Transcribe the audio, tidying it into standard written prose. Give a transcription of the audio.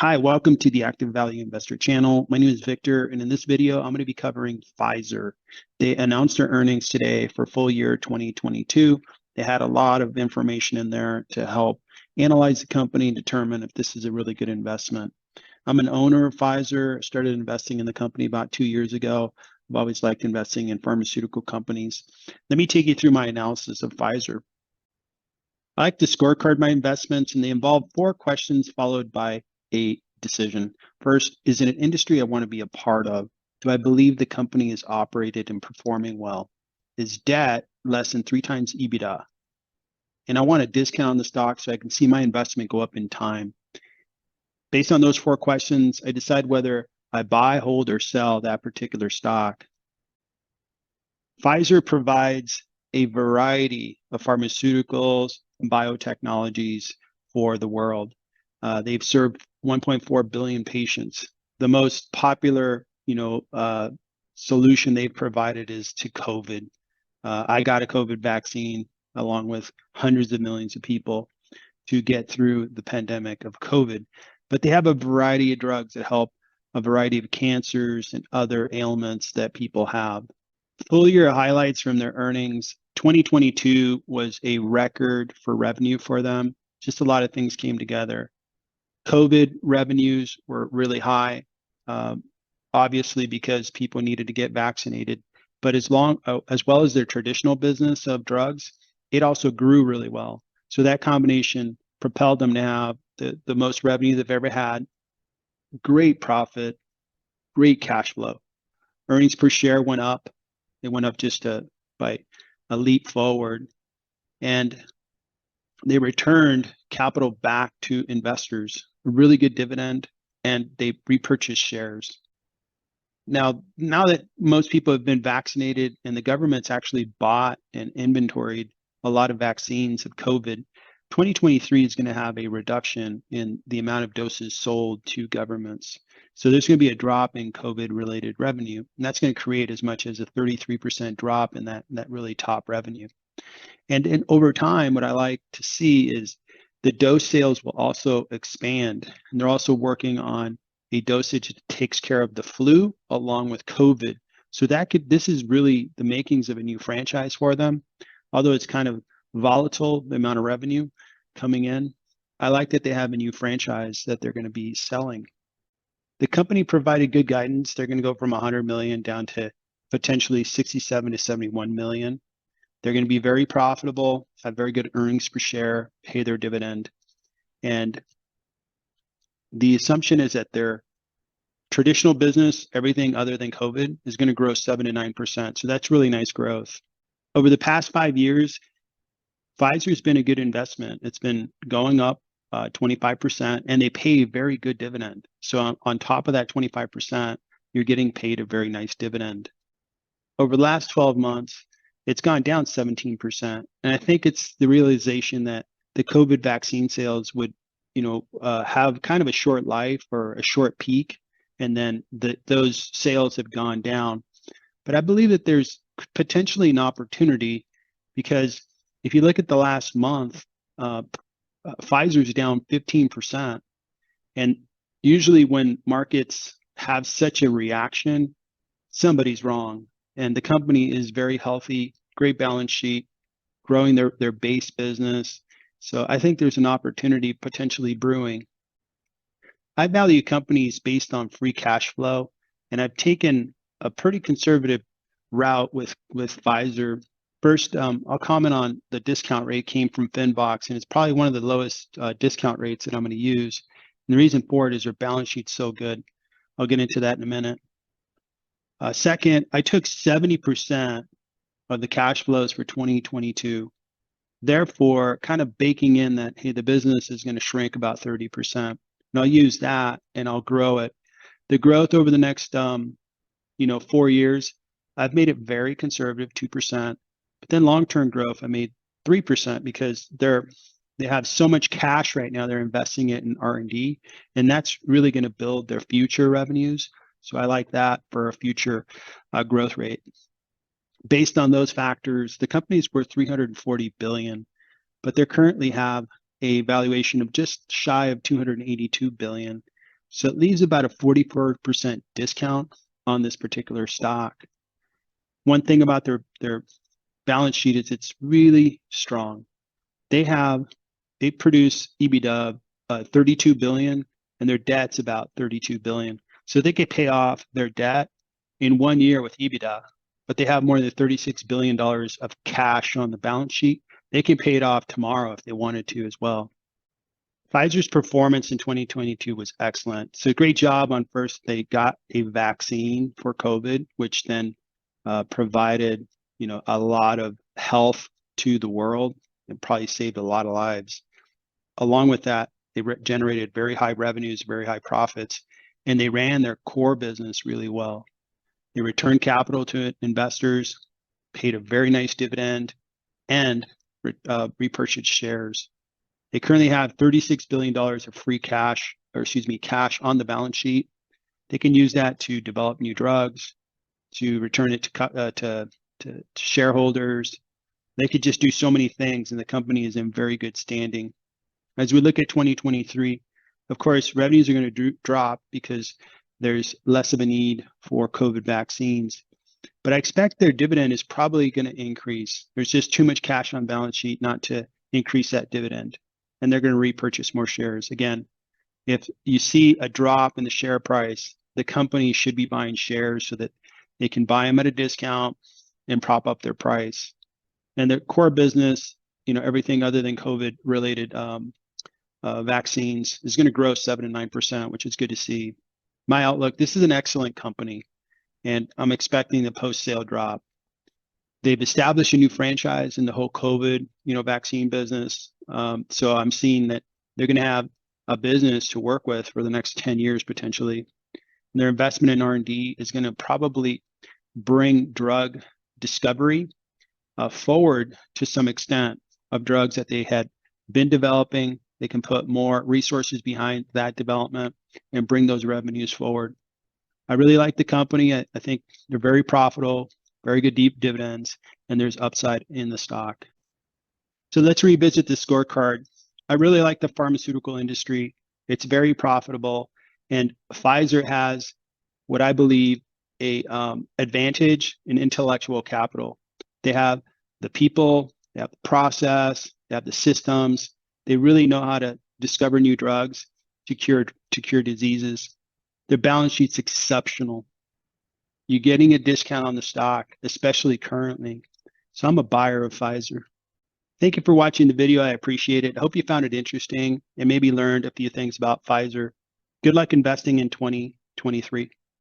Hi, welcome to the Active Value Investor channel. My name is Victor, and in this video, I'm going to be covering Pfizer. They announced their earnings today for full year 2022. They had a lot of information in there to help analyze the company and determine if this is a really good investment. I'm an owner of Pfizer. I started investing in the company about 2 years ago. I've always liked investing in pharmaceutical companies. Let me take you through my analysis of Pfizer. I like to scorecard my investments, and they involve 4 questions followed by a decision. First, is it an industry I want to be a part of? Do I believe the company is operated and performing well? Is debt less than 3 times EBITDA? And I want a discount on the stock so I can see my investment go up in time. Based on those 4 questions, I decide whether I buy, hold, or sell that particular stock. Pfizer provides a variety of pharmaceuticals and biotechnologies for the world. They've served 1.4 billion patients. The most popular, solution they've provided is to COVID. I got a COVID vaccine along with hundreds of millions of people to get through the pandemic of COVID. But they have a variety of drugs that help a variety of cancers and other ailments that people have. Full year highlights from their earnings. 2022 was a record for revenue for them. Just a lot of things came together. COVID revenues were really high, obviously because people needed to get vaccinated. But as well as their traditional business of drugs, it also grew really well. So that combination propelled them to have the most revenue they've ever had, great profit, great cash flow. Earnings per share went up. They went up just by a leap forward. And they returned capital back to investors, a really good dividend, and they repurchased shares. Now that most people have been vaccinated and the government's actually bought and inventoried a lot of vaccines of COVID, 2023 is going to have a reduction in the amount of doses sold to governments. So there's going to be a drop in COVID-related revenue, and that's going to create as much as a 33% drop in that really top revenue. And over time, what I like to see is the dose sales will also expand. And they're also working on a dosage that takes care of the flu along with COVID. So this is really the makings of a new franchise for them. Although it's kind of volatile, the amount of revenue coming in, I like that they have a new franchise that they're going to be selling. The company provided good guidance. They're going to go from 100 million down to potentially 67 to 71 million. They're going to be very profitable, have very good earnings per share, pay their dividend. And the assumption is that their traditional business, everything other than COVID, is going to grow 7 to 9%. So that's really nice growth. Over the past 5 years, Pfizer's been a good investment. It's been going up 25%, and they pay a very good dividend. So on top of that 25%, you're getting paid a very nice dividend. Over the last 12 months, it's gone down 17%. And I think it's the realization that the COVID vaccine sales would, have kind of a short life or a short peak, and then those sales have gone down. But I believe that there's potentially an opportunity, because if you look at the last month, Pfizer's down 15%. And usually when markets have such a reaction, somebody's wrong. And the company is very healthy, great balance sheet, growing their base business. So I think there's an opportunity potentially brewing. I value companies based on free cash flow, and I've taken a pretty conservative route with Pfizer. First, I'll comment on the discount rate came from Finbox, and it's probably one of the lowest discount rates that I'm going to use. And the reason for it is their balance sheet's so good. I'll get into that in a minute. Second, I took 70% of the cash flows for 2022. Therefore, kind of baking in that, hey, the business is going to shrink about 30%. And I'll use that and I'll grow it. The growth over the next, 4 years, I've made it very conservative, 2%. But then long-term growth, I made 3% because they have so much cash right now. They're investing it in R&D, and that's really going to build their future revenues. So I like that for a future growth rate. Based on those factors, the company is worth 340 billion, but they currently have a valuation of just shy of 282 billion. So it leaves about a 44% discount on this particular stock. One thing about their balance sheet is it's really strong. They produce EBITDA of 32 billion, and their debt's about 32 billion. So they could pay off their debt in 1 year with EBITDA, but they have more than $36 billion of cash on the balance sheet. They can pay it off tomorrow if they wanted to as well. Pfizer's performance in 2022 was excellent. So great job on first, they got a vaccine for COVID, which then provided, a lot of health to the world and probably saved a lot of lives. Along with that, they generated very high revenues, very high profits, and they ran their core business really well. They returned capital to investors, paid a very nice dividend, and repurchased shares. They currently have $36 billion of free cash, cash on the balance sheet. They can use that to develop new drugs, to return it to shareholders. They could just do so many things, and the company is in very good standing. As we look at 2023, of course, revenues are going to drop because there's less of a need for COVID vaccines. But I expect their dividend is probably going to increase. There's just too much cash on balance sheet not to increase that dividend. And they're going to repurchase more shares. Again, if you see a drop in the share price, the company should be buying shares so that they can buy them at a discount and prop up their price. And their core business, everything other than COVID-related vaccines is going to grow 7 to 9%, which is good to see. My outlook, this is an excellent company, and I'm expecting the post-sale drop. They've established a new franchise in the whole COVID, vaccine business. So I'm seeing that they're going to have a business to work with for the next 10 years potentially. And their investment in R&D is going to probably bring drug discovery forward to some extent of drugs that they had been developing. They can put more resources behind that development and bring those revenues forward. I really like the company. I think they're very profitable, very good deep dividends, and there's upside in the stock. So let's revisit the scorecard. I really like the pharmaceutical industry. It's very profitable, and Pfizer has what I believe a advantage in intellectual capital. They have the people, they have the process, they have the systems. They really know how to discover new drugs to cure diseases. Their balance sheet's exceptional. You're getting a discount on the stock, especially currently. So I'm a buyer of Pfizer. Thank you for watching the video. I appreciate it. I hope you found it interesting and maybe learned a few things about Pfizer. Good luck investing in 2023.